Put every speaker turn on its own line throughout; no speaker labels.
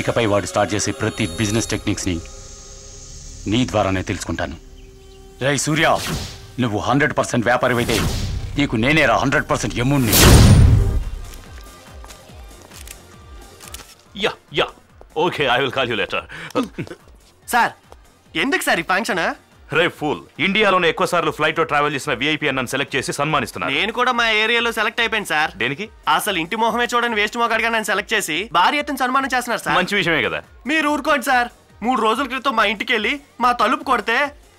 ఇకపై వాడు స్టార్ట్ చేసే ప్రతి బిజినెస్ టెక్నిక్స్ని నీ ద్వారానే తెలుసుకుంటాను. రే సూర్య, నువ్వు 100% వ్యాపారమైతే నీకు నేనేరా 100% యముణ్ణి.
Yeah okay, I will call you later.
Sir ఎందుకు సార్ ఈ ఫంక్షన్?
రే ఫూల్, ఇండియాలోనే ఎక్కువ సార్లు ఫ్లైట్ లో ట్రావెల్ చేసిన విఐపి అన్నను సెలెక్ట్ చేసి సన్మానిస్తున్నారు.
నేను కూడా మా ఏరియాలో సెలెక్ట్ అయిపోయింది సార్.
దేనికి?
అసలు ఇంటి మొహమే చూడని వేస్ట్ మొగాడిగా నన్ను సెలెక్ట్ చేసి భారీ ఎత్తున సన్మానం చేస్తున్నారు సార్.
మంచి విషయమే కదా.
మీరు ఊరుకోండి సార్. 3 రోజుల క్రితం మా ఇంటికి వెళ్ళి మా తలుపు కొడితే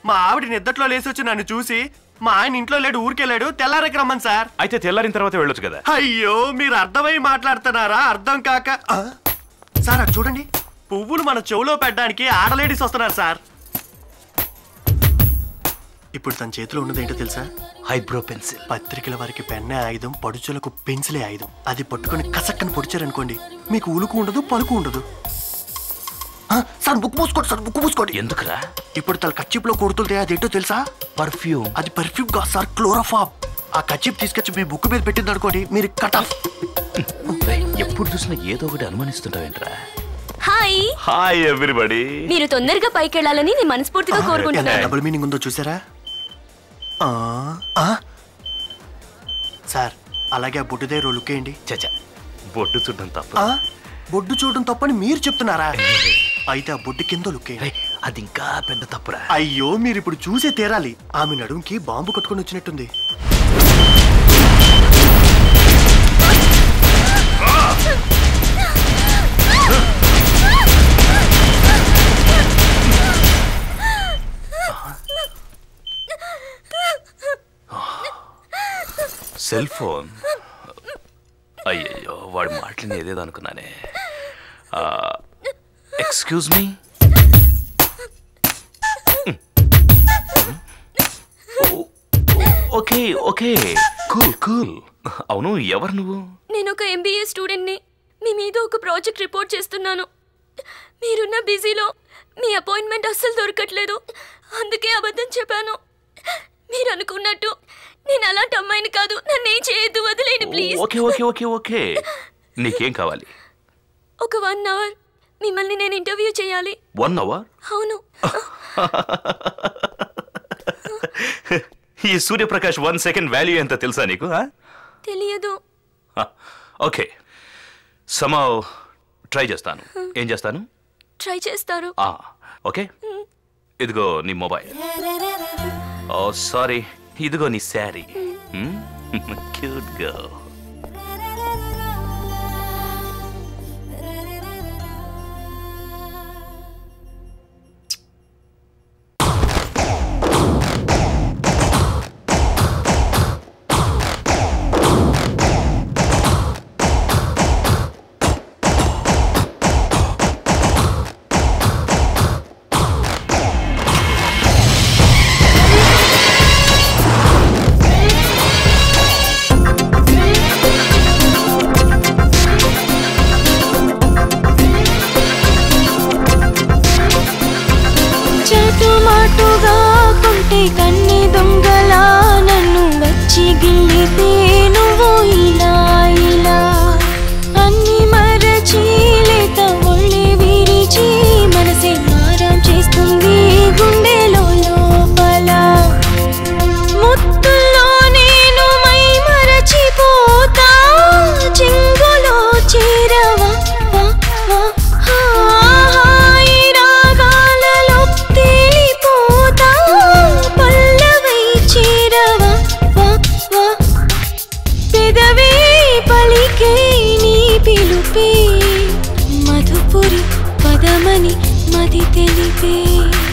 మా ఆవిడ నిద్దట్లో లేసి వచ్చి నన్ను చూసి మా ఆయన ఇంట్లో లేడు, ఊరికెళ్ళాడు, తెల్లారికి రమ్మని సార్.
అయితే తెల్లారిన తర్వాత వెళ్ళొచ్చు కదా.
అయ్యో, మీరు అర్థమై మాట్లాడుతున్నారా? అర్థం కాక సార్ అది చూడండి, పువ్వులు మన చెవులో పెట్టడానికి ఆడలేడీస్ వస్తున్నారు సార్. ఇప్పుడు తన చేతిలో ఉన్నది ఏంటో తెలుసా?
Eyebrow pencil.
పత్రికల వారికి పెన్నే ఆయుధం, పడుచులకు పెన్సిలే ఆయుధం. అది పట్టుకొని కసక్కని పొడిచారనుకోండి, మీకు ఉలుకు ఉండదు, పలుకు ఉండదు. సార్ బుక్ మూసుకోండి సార్, బుక్ మూసుకోండి.
ఎందుకురా?
ఇప్పుడు తన కచ్చిప్లో కొడుతుంటే అదేంటో తెలుసా?
పర్ఫ్యూమ్.
అది పర్ఫ్యూమ్ కాదు సార్, క్లోరోఫామ్. ఆ కచ్చిప్ తీసుకొచ్చి మీ బుక్ మీద పెట్టింది అనుకోండి, మీరు కట్ ఆఫ్.
ఎప్పుడు చూసినా ఏదో ఒకటి అనుమానిస్తుంటావేంట్రా?
Hi
hi everybody.
మీరు తొందరగా పైకి వెళ్ళాలని నేను మనస్ఫూర్తిగా కోరుకుంటున్నాను.
డబుల్ మీనింగ్ ఉందో చూసారా? సార్ అలాగే ఆ బొడ్డు దగ్గర లుక్కేయండి.
చచ్చా, బొడ్డు చూడడం తప్ప.
బొడ్డు చూడడం తప్పని మీరు చెప్తున్నారా? అయితే ఆ బొడ్డు కింద లుక్కేయండి.
అది ఇంకా పెద్ద తప్పురా.
అయ్యో, మీరు ఇప్పుడు చూసే తీరాలి. ఆమె నడుంకి బాంబు కట్టుకొని వచ్చినట్టుంది.
Cell phone. అయ్యయ్యో, వాడు మాటలు ఏదేదో అనుకున్నానే. Excuse me. Okay okay, cool cool. అవును, ఎవరు నువ్వు?
నేను ఒక MBA స్టూడెంట్ని. మీ మీద ఒక ప్రాజెక్ట్ రిపోర్ట్ చేస్తున్నాను. మీరున్న బిజీలో మీ అపాయింట్మెంట్ అస్సలు దొరకట్లేదు, అందుకే అబద్ధం చెప్పాను. మీరు అనుకున్నట్టు నేను అలాంటి అమ్మాయిని కాదు. నన్ను ఏం చేయొద్దు, వదిలేండి please.
Okay okay okay okay, నీకేం కావాలి?
ఒక 1 అవర్ మిమ్మల్ని నేను ఇంటర్వ్యూ చేయాలి.
1 అవర్?
అవును.
ఈ సూర్యప్రకాష్ 1 సెకండ్ వాల్యూ ఎంత తెలుసా నీకు?
తెలియదు.
ఓకే, సమౌ ట్రై చేస్తాను. ఏం చేస్తాను?
ట్రై చేస్తారు.
ఓకే, ఇదిగో నీ మొబైల్. ఓ సారీ, ఇదిగో నీ శారీ. Cute girl.
కన్ని దొంగలా నన్ను వచ్చి గిల్లితే నువ్వు ఇలా ఇలా అన్ని మరచి లేత ఒళ్ళి విరిచి మనసే మారం చేస్తుంది గుండెలో లోపల. ముత్తుల్లో నేను మై మరచిపోతా, చెంగులో చేరవా మధుపురి పదమని మది తెలిపే.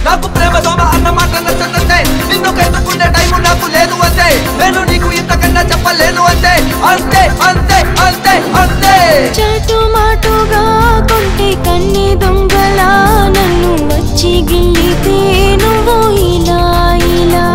నాకు ప్రేమ దోమ అన్న మాట నచ్చదంటే, నిన్ను కట్టుకునే టైము నాకు లేదు అంతే, నేను నీకు ఇంతకన్నా చెప్పలేను అంతే, అంతే అంతే అంతే అంతే.
చాటు మాటుగా కొంటే కన్ని దొంగలా నన్ను వచ్చి గిల్లితే నువ్వు ఇలా ఇలా.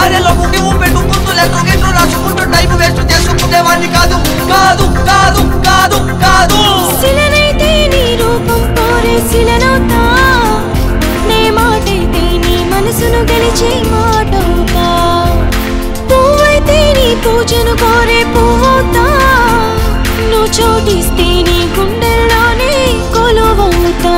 అరే లోపుకి ఊపెట్టు ముందు లెటర్ గిట్లు రాసుకుంటూ టైం వేస్ట్ చేసుకునేవాడిని కాదు కాదు కాదు కాదు కాదు
శిలనైతే నీ రూపం కోరే శిలనవుతా నే మాటైతే నీ మనసును గెలిచే మాటవుతా పువ్వైతే నీ పూజను కోరే పువ్వుతా నువ్వు చోటిస్తే నీ గుండెల్లోనే కొలువవుతా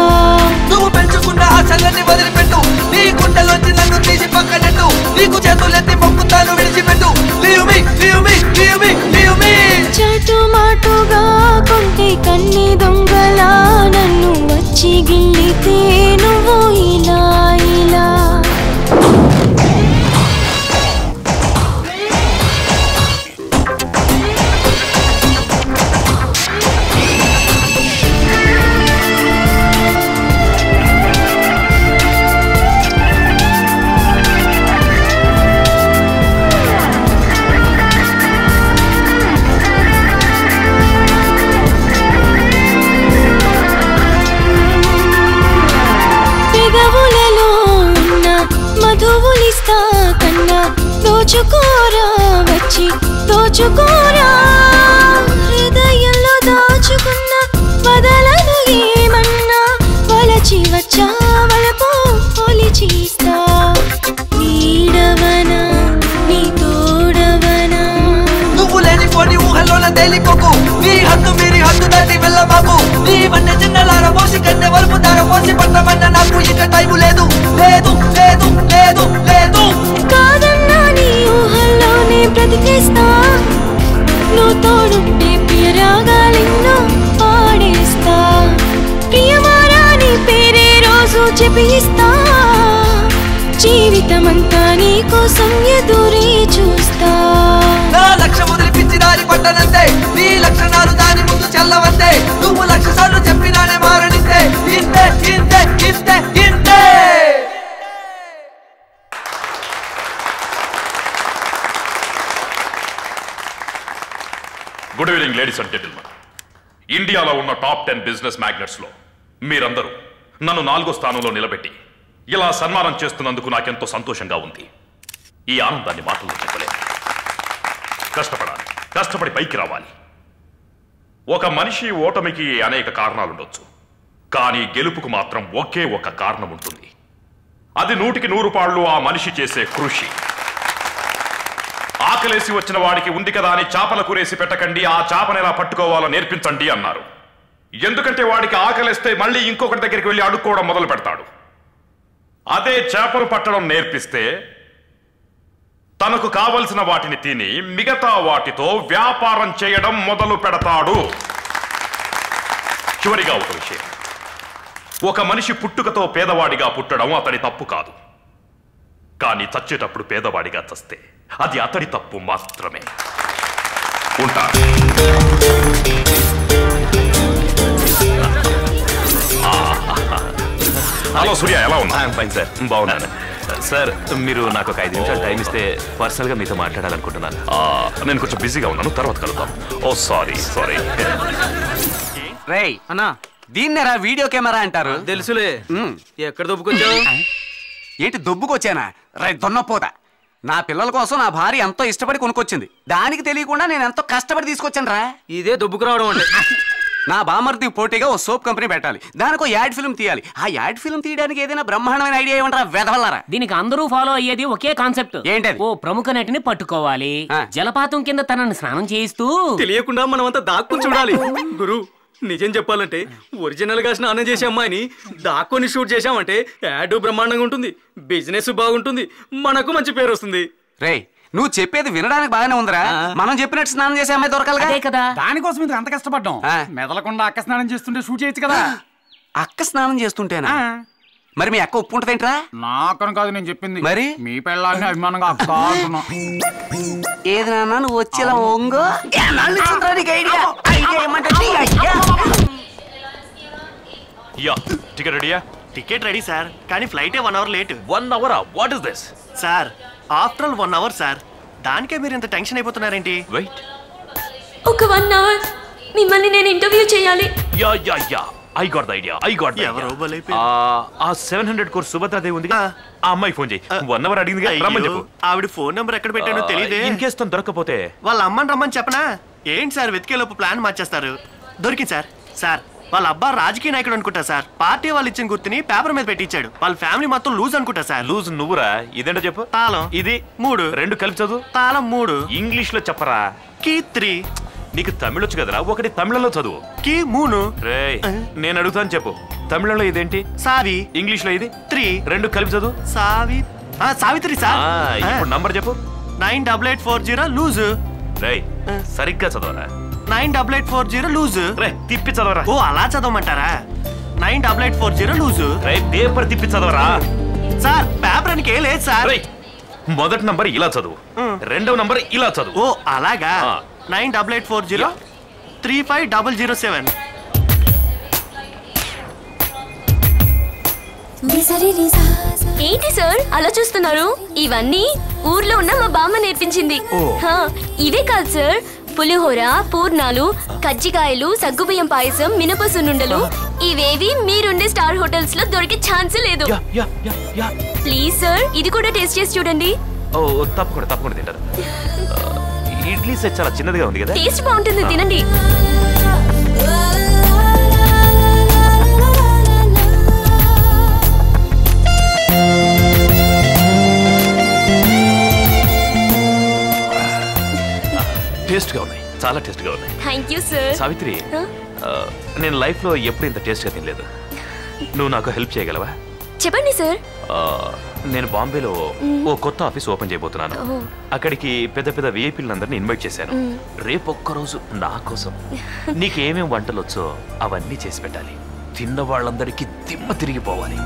నువ్వు పెంచుకున్న ఆశలన్నీ వదిలిపెట్టు నీ గుండెలోంచి నన్ను తీసి పక్కనట్టు నీకు చేతులెత్తి మొక్కుతాను విడిచిపెట్టు leave me leave me leave me leave me
చాటు మాటుగా కొంటే కన్ని దొంగలా నన్ను వచ్చి గిల్లితే నువ్వు ఇలా ఇలా మధువులిస్తా కన్నా దోచుకోరా వచ్చి దోచుకోరా హృదయంలో దాచుకున్న వదలను ఏమన్నా వలచి వచ్చా వలపు ఒలిచిస్తా నీడవనా నీ తోడవనా
నువ్వు లేనిపోని ఊహల్లోన తేలిపోకు నీ హద్దు మీరి హద్దు దాటి వెళ్ళబాకు నీ వన్నె చిన్నలార పోసి కన్నె వలుపు దార పోసి పట్టమన్న నాకు ఇక టైము లేదు లేదు లేదు లేదు లేదు
కాదన్నా నీ ఊహల్లోనే బ్రతికేస్తా నువ్వు తోడుంటే ప్రియరాగాలెన్నో పాడేస్తా ప్రియమారా నీ పేరే రోజు జపిస్తా జీవితమంతా నీ కోసం ఎదురే చూస్తా
నా లక్ష్యం వదిలిపించి దారి పట్టనంతే నీ లక్షణాలు దాని ముందు చల్లవంతే నువ్వు లక్ష సార్లు చెప్పినానే మారనితే ఇంతే ఇంతే ఇంతే ఇంతే
good evening ladies and gentlemen. ఇండియాలో ఉన్న టాప్ 10 బిజినెస్ మ్యాగ్నెట్స్ లో మీరందరూ నన్ను 4వ స్థానంలో నిలబెట్టి ఇలా సన్మానం చేస్తున్నందుకు నాకెంతో సంతోషంగా ఉంది. ఈ ఆనందాన్ని మాటల్లో చెప్పలేదు. కష్టపడాలి, కష్టపడి పైకి రావాలి. ఒక మనిషి ఓటమికి అనేక కారణాలుండొచ్చు, కానీ గెలుపుకు మాత్రం ఒకే ఒక కారణం ఉంటుంది. అది 100కి 100 పాళ్ళు ఆ మనిషి చేసే కృషి. ఆకలేసి వచ్చిన వాడికి ఉంది కదా అని చేపల కూరేసి పెట్టకండి, ఆ చేపను ఎలా పట్టుకోవాలో నేర్పించండి అన్నారు. ఎందుకంటే వాడికి ఆకలిస్తే మళ్ళీ ఇంకొకటి దగ్గరికి వెళ్ళి అడుక్కోవడం మొదలు పెడతాడు. అదే చేపలు పట్టడం నేర్పిస్తే తనకు కావలసిన వాటిని తిని మిగతా వాటితో వ్యాపారం చేయడం మొదలు పెడతాడు. చివరిగా ఒక విషయం, ఒక మనిషి పుట్టుకతో పేదవాడిగా పుట్టడం అతడి తప్పు కాదు, కానీ చచ్చేటప్పుడు పేదవాడిగా చస్తే అది అతడి తప్పు మాత్రమే. ఉంటాను. హలో సూర్య, ఎలా ఉన్నా?
Fine sir.
బాగున్నాను
సార్, మీరు నాకు ఒక 5 నిమిషాలు టైం ఇస్తే పర్సనల్గా మీతో మాట్లాడాలనుకుంటున్నాను.
నేను కొంచెం బిజీగా ఉన్నాను, తర్వాత కలుద్దాం. ఓ సారీ సారీ.
రేయ్ అన్నా, దీన్నేరా వీడియో కెమెరా అంటారు.
తెలుసులే. ఎక్కడ దొబ్బుకొచ్చావు?
ఏంటి దొబ్బుకొచ్చానా? రై దొన్నపోతా. నా పిల్లల కోసం నా భార్య ఎంతో ఇష్టపడి కొనుక్కొచ్చింది, దానికి తెలియకుండా నేను ఎంతో కష్టపడి తీసుకొచ్చాను రా.
ఇదే దొబ్బుకు రావడం అంటే.
నా బామర్ది పోటీగా ఓ సోప్ కంపెనీ పెట్టాలి, దానికి యాడ్ ఫిల్మ్ తీయాలి. ఆ యాడ్ ఫిల్మ్ తీయడానికి ఏదైనా బ్రహ్మాండమైన ఐడియా ఏమంటారా వెదవల్లారా?
దీనికి అందరూ ఫాలో అయ్యేది ఒకే కాన్సెప్ట్.
ఏంటది?
ఓ ప్రముఖ నటిని పట్టుకోవాలి, జలపాతం కింద తనని స్నానం చేయిస్తూ
తెలియకుండా మనమంతా దాక్కుని చూడాలి. గురు, నిజం చెప్పాలంటే ఒరిజినల్ గా స్నానం చేసే అమ్మాయిని దాక్కుని షూట్ చేశామంటే యాడ్ బ్రహ్మాండంగా ఉంటుంది, బిజినెస్ బాగుంటుంది, మనకు మంచి పేరు వస్తుంది.
రేయ్, నువ్వు చెప్పేది వినడానికి బాగానే ఉందిరా, మనం చెప్పినట్టు స్నానం చేసే అమ్మాయి దొరకాలి
కదా.
దానికోసం ఇది అంత కష్టపడ్డాం. మెదలకుండా అక్క స్నానం చేస్తుంటే షూట్ చేయొచ్చు కదా.
అక్క స్నానం చేస్తుంటేనా? మరి మీ అక్క ఒప్పు ఉంటదేంట్రా?
నాకను కాదు నేను చెప్పింది,
మరి
మీ పెళ్ళాన్ని అభిమానంగా అక్క అంటున్నా.
ఏది నాన్న నువ్వు వచ్చేలా ఒంగో.
టికెట్ రెడీయా?
టికెట్ రెడీ సార్, కానీ ఫ్లైటే 1 అవర్ లేట్.
1 అవరా? What is this?
Sir, after all 1 hour sir, దానికే మీరు ఇంత టెన్షన్ అయిపోతున్నారేంటి?
వెయిట్.
ఒక 1 అవర్ మిమ్మల్ని నేను ఇంటర్వ్యూ చేయాలి.
Yeah I got the idea. ఆ 700 కోర్స్ సుభద్రాదేవి ఉంది, ఆ అమ్మాయి ఫోన్ చేయి. 1 అవర్ అడిగింది, రమ్మని చెప్పు.
ఆవిడ ఫోన్ నెంబర్ ఎక్కడ పెట్టానో తెలియదే.
ఇన్ కేస్ తను దొరకపోతే
వాళ్ళ అమ్మని రమ్మని చెప్పనా? ఏంటి సార్ వెతికేలోపు ప్లాన్ మార్చేస్తారు. దొరికింది సార్. సార్ వాళ్ళ అబ్బా రాజకీయ నాయకుడు అనుకుంటా సార్. పార్టీ వాళ్ళు ఇచ్చిన గుర్తుని పేపర్ మీద పెట్టించాడు. వాళ్ళ ఫ్యామిలీ మొత్తం లూజ్ అనుకుంటా సార్.
లూజ్ నువ్వురా. ఇదేంటో చెప్పు.
తాళం
ఇది
3.
2 కలిపి చదువు.
తాళం 3.
ఇంగ్లీష్ లో చెప్పరా.
కీ 3.
నీకు తమిళ్ వచ్చు కదరా, ఒకటి తమిళంలో చదువు.
కీ 3.
రేయ్ నేను అడుగుతాను చెప్పు. తమిళంలో ఇదేంటి?
సావి.
ఇంగ్లీష్ లో ఇది
3.
2 కలిపి చదువు.
సావిత్రి సార్.
ఇప్పుడు నంబర్ చెప్పు.
98840 లూజ్.
రేయ్ సరిగ్గా చదవరా.
98840 లూజ్.
రే తిప్పి చదవరా.
ఓ అలా చదవమంటారా? 98840 లూజ్.
రే పేపర్ తిప్పి చదవరా.
సార్ పేపర్ అని లేదు సార్.
మొదటి నంబర్ ఇలా చదువు, రెండవ నంబర్ ఇలా చదువు.
ఓ అలాగా. 98840 35007.
ఏంటి సార్ అలా చూస్తున్నారు? ఇవన్నీ ఊర్లో ఉన్న మా బామ్మ నేర్పించింది. ఇవే కాదు సార్, పులిహోర, పూర్ణాలు, కజ్జికాయలు, సగ్గుబియ్యం పాయసం, మినప సున్నుండలు ఇవేవి మీరుండే స్టార్ హోటల్స్ లో దొరికే ఛాన్స్ లేదు. ప్లీజ్ సార్ ఇది కూడా టేస్ట్ చేసి చూడండి.
ఓ తప్పకుండా తప్పకుండా తింటారు. ఇడ్లీ సెట్ చాలా చిన్నదిగా ఉంది కదా.
టేస్ట్ బాగుంటుంది, తినండి.
టేస్ట్ గా ఉన్నాయి, చాలా టేస్ట్ గా ఉన్నాయి.
Thank you sir.
సావిత్రి నేను లైఫ్ లో ఎప్పుడు ఇంత టేస్ట్ గా తినలేదు. నువ్వు నాకు హెల్ప్ చేయగలవా?
చెప్పండి సార్.
నేను బాంబేలో ఓ కొత్త ఆఫీస్ ఓపెన్ చేయబోతున్నాను. అక్కడికి పెద్ద పెద్ద విఐపీలందరినీ ఇన్వైట్ చేశాను. రేపు ఒక్కరోజు నా కోసం నీకేమేం వంటలు వచ్చో అవన్నీ చేసి పెట్టాలి. తిన్న వాళ్ళందరికీ దిమ్మ తిరిగిపోవాలి.